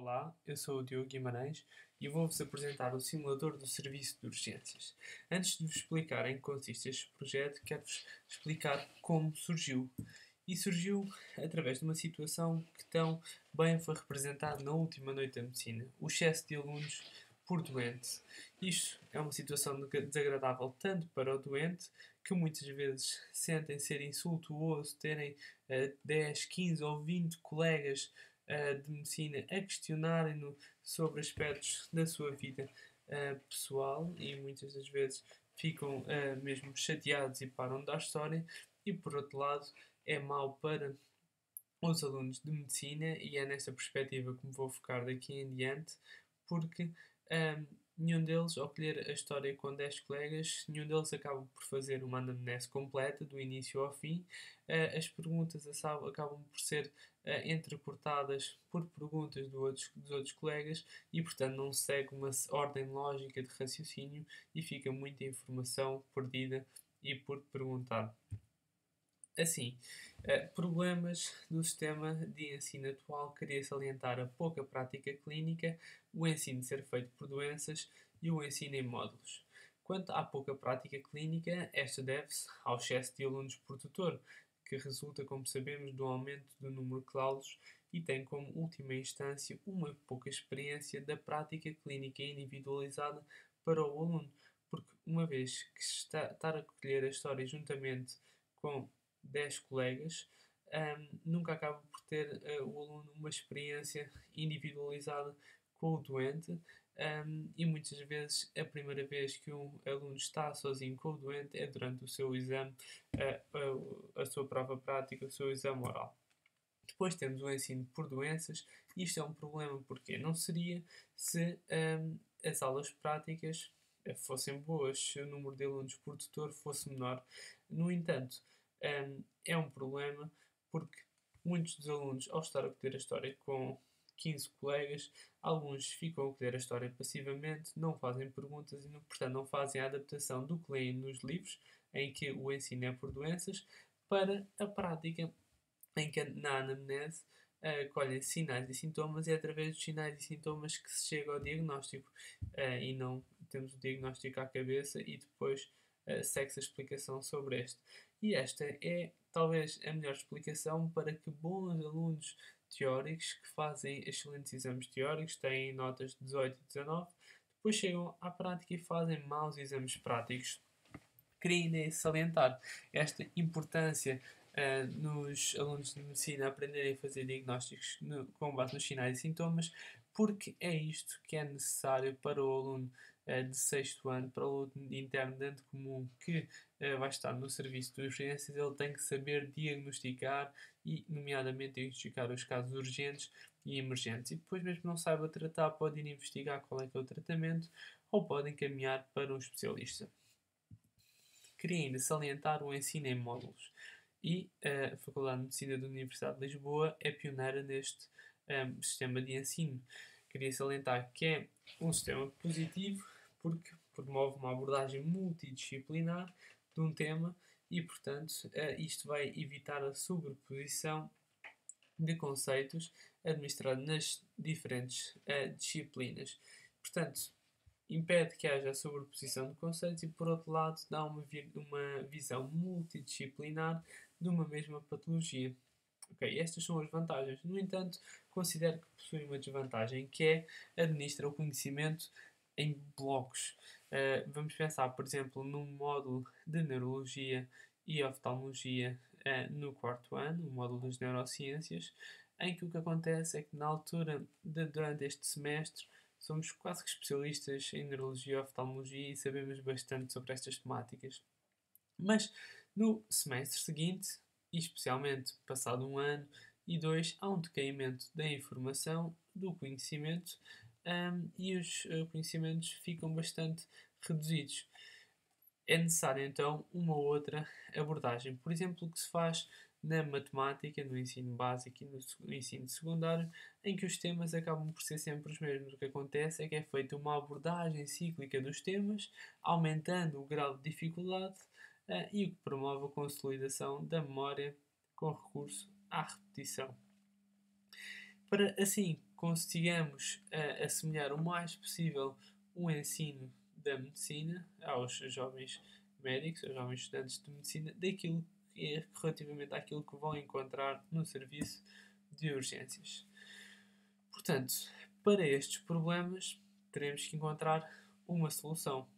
Olá, eu sou o Diogo Guimarães e vou-vos apresentar o simulador do Serviço de Urgências. Antes de vos explicar em que consiste este projeto, quero-vos explicar como surgiu. E surgiu através de uma situação que tão bem foi representada na última noite da medicina: o excesso de alunos por doente. Isto é uma situação desagradável tanto para o doente, que muitas vezes sentem ser insultuoso terem 10, 15 ou 20 colegas de medicina a questionarem-no sobre aspectos da sua vida pessoal, e muitas das vezes ficam mesmo chateados e param de dar história. E por outro lado, é mau para os alunos de medicina, e é nesta perspectiva que me vou focar daqui em diante, porque ahm, nenhum deles, ao colher a história com 10 colegas, nenhum deles acaba por fazer uma anamnese completa, do início ao fim. As perguntas acabam por ser entrecortadas por perguntas dos outros colegas, e portanto não segue uma ordem lógica de raciocínio e fica muita informação perdida e por perguntar. Assim, problemas do sistema de ensino atual: queria salientar a pouca prática clínica, o ensino ser feito por doenças e o ensino em módulos. Quanto à pouca prática clínica, esta deve-se ao excesso de alunos por tutor, que resulta, como sabemos, do aumento do número de laudos e tem como última instância uma pouca experiência da prática clínica individualizada para o aluno, porque uma vez que estar a colher a história juntamente com 10 colegas, nunca acaba por ter o aluno uma experiência individualizada com o doente, e muitas vezes a primeira vez que um aluno está sozinho com o doente é durante o seu exame, a sua prova prática, o seu exame oral. Depois temos o ensino por doenças. Isto é um problema porque não seria se as aulas práticas fossem boas, se o número de alunos por tutor fosse menor. No entanto, é um problema porque muitos dos alunos, ao estar a colher a história com 15 colegas, alguns ficam a colher a história passivamente, não fazem perguntas e, portanto, não fazem a adaptação do que leem nos livros, em que o ensino é por doenças, para a prática, em que na anamnese colhem sinais e sintomas, e é através dos sinais e sintomas que se chega ao diagnóstico, e não temos o diagnóstico à cabeça e depois segue-se a explicação sobre este. E esta é talvez a melhor explicação para que bons alunos teóricos, que fazem excelentes exames teóricos, têm notas de 18 e 19, depois chegam à prática e fazem maus exames práticos. Queria ainda salientar esta importância nos alunos de medicina aprenderem a fazer diagnósticos com base nos sinais e sintomas, porque é isto que é necessário para o aluno de sexto ano, para o aluno interno de ano comum que vai estar no serviço de urgências. Ele tem que saber diagnosticar e, nomeadamente, diagnosticar os casos urgentes e emergentes. E depois, mesmo não saiba tratar, pode ir investigar qual é que é o tratamento ou pode encaminhar para um especialista. Queria ainda salientar o ensino em módulos. E a Faculdade de Medicina da Universidade de Lisboa é pioneira neste sistema de ensino. Queria salientar que é um sistema positivo porque promove uma abordagem multidisciplinar de um tema e, portanto, isto vai evitar a sobreposição de conceitos administrados nas diferentes disciplinas. Portanto, impede que haja sobreposição de conceitos e, por outro lado, dá uma visão multidisciplinar de uma mesma patologia. Ok, estas são as vantagens. No entanto, considero que possui uma desvantagem, que é administra o conhecimento em blocos. Vamos pensar, por exemplo, num módulo de Neurologia e Oftalmologia no quarto ano, o módulo das Neurociências, em que o que acontece é que na altura, durante este semestre, somos quase que especialistas em neurologia e oftalmologia e sabemos bastante sobre estas temáticas. Mas no semestre seguinte, e especialmente passado um ano e dois, há um decaimento da informação, do conhecimento, e os conhecimentos ficam bastante reduzidos. É necessário então uma outra abordagem. Por exemplo, o que se faz na matemática, no ensino básico e no ensino secundário, em que os temas acabam por ser sempre os mesmos. O que acontece é que é feita uma abordagem cíclica dos temas, aumentando o grau de dificuldade, e o que promove a consolidação da memória com recurso à repetição. Para assim consigamos assemelhar o mais possível o ensino da medicina aos jovens médicos, aos jovens estudantes de medicina, daquilo que é relativamente àquilo que vão encontrar no serviço de urgências. Portanto, para estes problemas, teremos que encontrar uma solução.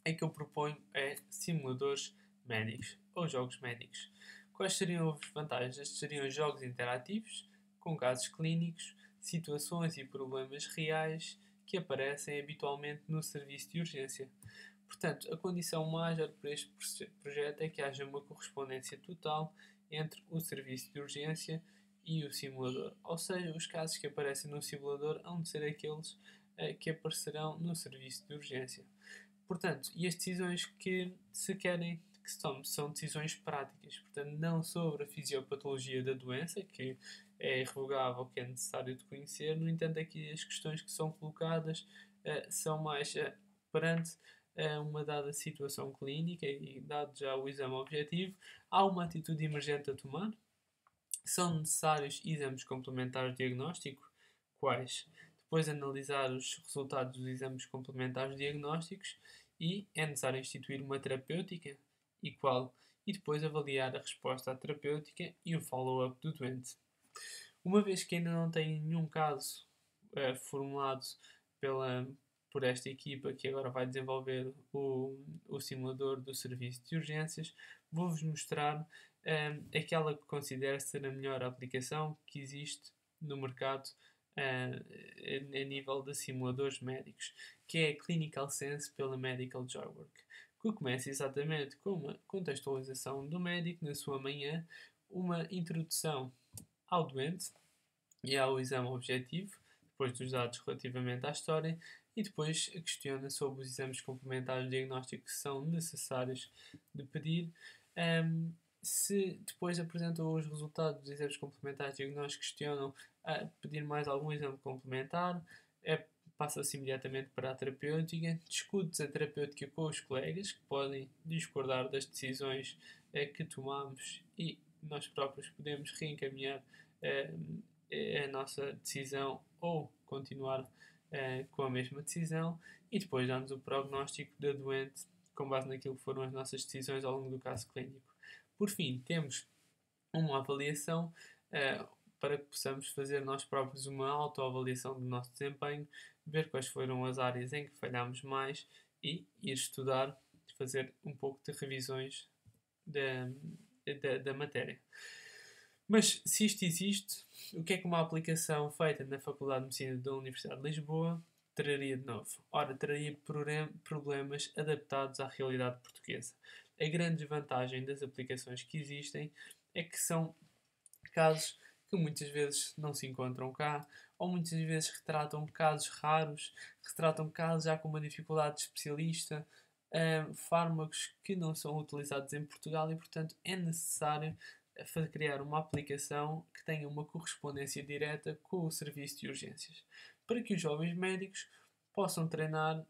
A que eu proponho é simuladores médicos ou jogos médicos. Quais seriam as vantagens? Estes seriam jogos interativos, com casos clínicos, situações e problemas reais que aparecem habitualmente no serviço de urgência. Portanto, a condição major para este projeto é que haja uma correspondência total entre o serviço de urgência e o simulador. Ou seja, os casos que aparecem no simulador hão de ser aqueles que aparecerão no serviço de urgência. Portanto, e as decisões que se querem que se tome são decisões práticas, portanto, não sobre a fisiopatologia da doença, que é irrevogável, que é necessário de conhecer. No entanto, aqui as questões que são colocadas são mais perante uma dada situação clínica e dado já o exame objetivo, há uma atitude emergente a tomar. São necessários exames complementares de diagnóstico, quais? Depois analisar os resultados dos exames complementares diagnósticos e é necessário instituir uma terapêutica e qual? E depois avaliar a resposta à terapêutica e o follow-up do doente. Uma vez que ainda não tem nenhum caso formulado por esta equipa que agora vai desenvolver o simulador do serviço de urgências, vou-vos mostrar aquela que considero ser a melhor aplicação que existe no mercado a nível de simuladores médicos, que é a Clinical Sense pela Medical Joywork, que começa exatamente com uma contextualização do médico na sua manhã, uma introdução ao doente e ao exame objetivo, depois dos dados relativamente à história, e depois questiona sobre os exames complementares de diagnóstico que são necessários de pedir. Se depois apresentam os resultados dos exames complementares de diagnóstico, questionam a pedir mais algum exame complementar, passa-se imediatamente para a terapêutica, discute-se a terapêutica com os colegas, que podem discordar das decisões que tomamos e nós próprios podemos reencaminhar a nossa decisão ou continuar com a mesma decisão e depois damos o prognóstico da doente com base naquilo que foram as nossas decisões ao longo do caso clínico. Por fim, temos uma avaliação para que possamos fazer nós próprios uma autoavaliação do nosso desempenho, ver quais foram as áreas em que falhámos mais e ir estudar, fazer um pouco de revisões da matéria. Mas se isto existe, o que é que uma aplicação feita na Faculdade de Medicina da Universidade de Lisboa traria de novo? Ora, traria problemas adaptados à realidade portuguesa. A grande desvantagem das aplicações que existem é que são casos que muitas vezes não se encontram cá, ou muitas vezes retratam casos raros, retratam casos já com uma dificuldade de especialista, fármacos que não são utilizados em Portugal e, portanto, é necessário criar uma aplicação que tenha uma correspondência direta com o serviço de urgências, para que os jovens médicos possam treinar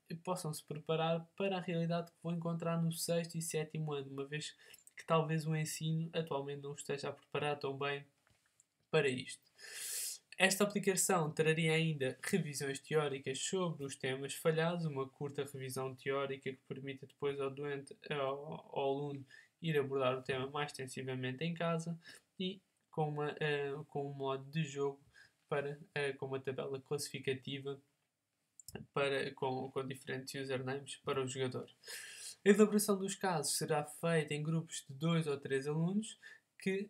e possam se preparar para a realidade que vão encontrar no 6º e 7º ano, uma vez que talvez o ensino atualmente não esteja a preparar tão bem para isto. Esta aplicação traria ainda revisões teóricas sobre os temas falhados, uma curta revisão teórica que permita depois ao doente, ao aluno, ir abordar o tema mais extensivamente em casa e com um modo de jogo com uma tabela classificativa com diferentes usernames para o jogador. A elaboração dos casos será feita em grupos de 2 ou 3 alunos que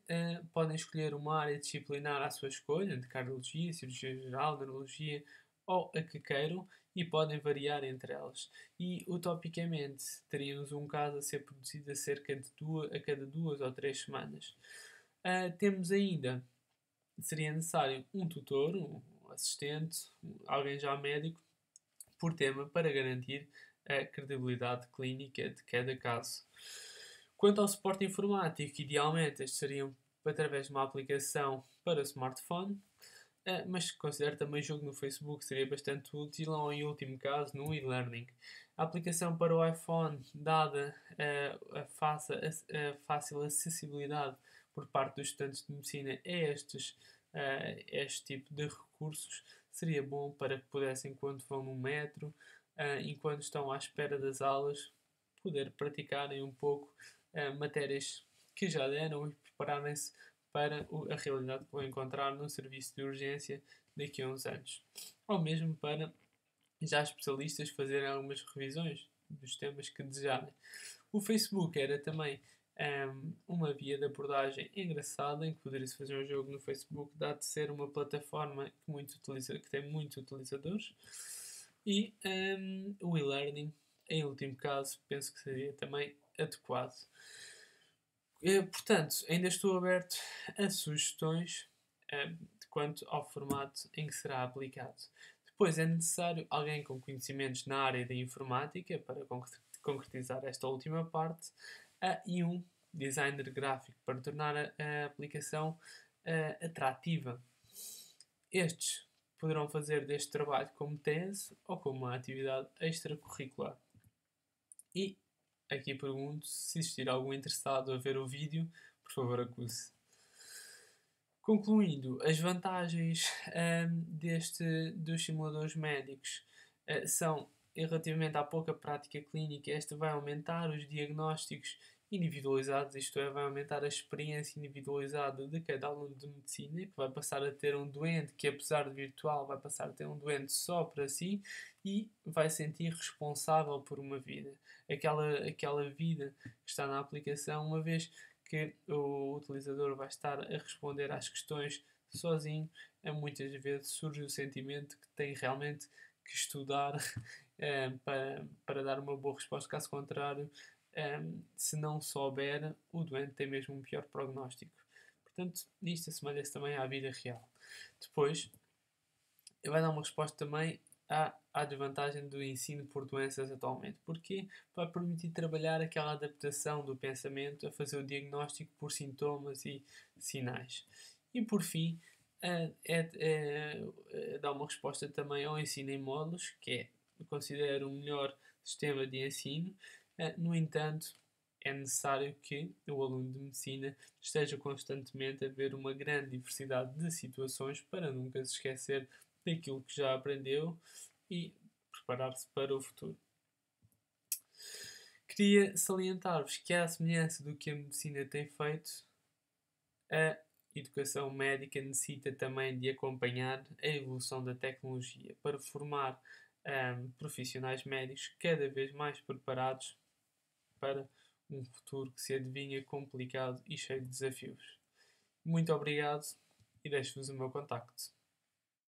podem escolher uma área disciplinar à sua escolha, de cardiologia, cirurgia geral, neurologia ou a que queiram, e podem variar entre elas. E, utopicamente, teríamos um caso a ser produzido a cada 2 ou 3 semanas. Temos ainda, seria necessário um tutor, um assistente, alguém já médico, por tema, para garantir a credibilidade clínica de cada caso. Quanto ao suporte informático, idealmente estes seriam através de uma aplicação para smartphone, mas considero também o jogo no Facebook seria bastante útil ou, em último caso, no e-learning. A aplicação para o iPhone, dada a fácil acessibilidade por parte dos estudantes de medicina a estes este tipo de recursos seria bom para que pudessem, enquanto vão no metro, enquanto estão à espera das aulas, poder praticarem um pouco matérias que já deram e prepararem-se para a realidade que vão encontrar no serviço de urgência daqui a uns anos. Ou mesmo para já especialistas fazerem algumas revisões dos temas que desejarem. O Facebook era também uma via de abordagem engraçada em que poderia-se fazer um jogo no Facebook, dado de ser uma plataforma que tem muitos utilizadores. E o e-learning, em último caso, penso que seria também adequado. Portanto, ainda estou aberto a sugestões quanto ao formato em que será aplicado. Depois é necessário alguém com conhecimentos na área da informática para concretizar esta última parte e um designer gráfico para tornar a aplicação atrativa. Estes poderão fazer deste trabalho como tese ou como uma atividade extracurricular. E aqui pergunto se existir algum interessado a ver o vídeo, por favor acuse. Concluindo, as vantagens dos simuladores médicos são, relativamente à pouca prática clínica, esta vai aumentar os diagnósticos individualizados, isto é, vai aumentar a experiência individualizada de cada aluno de medicina, que vai passar a ter um doente que, apesar de virtual, vai passar a ter um doente só para si e vai sentir responsável por uma vida. Aquela vida que está na aplicação, uma vez que o utilizador vai estar a responder às questões sozinho, muitas vezes surge o sentimento que tem realmente que estudar para dar uma boa resposta. Caso contrário, se não souber, o doente tem mesmo um pior prognóstico. Portanto, isto assemelha-se também à vida real. Depois, vai dar uma resposta também à desvantagem do ensino por doenças atualmente. Porque vai permitir trabalhar aquela adaptação do pensamento a fazer o diagnóstico por sintomas e sinais. E por fim, dá uma resposta também ao ensino em módulos, que eu considero o melhor sistema de ensino. No entanto, é necessário que o aluno de medicina esteja constantemente a ver uma grande diversidade de situações para nunca se esquecer daquilo que já aprendeu e preparar-se para o futuro. Queria salientar-vos que, à semelhança do que a medicina tem feito, a educação médica necessita também de acompanhar a evolução da tecnologia para formar profissionais médicos cada vez mais preparados para um futuro que se adivinha complicado e cheio de desafios. Muito obrigado e deixo-vos o meu contacto.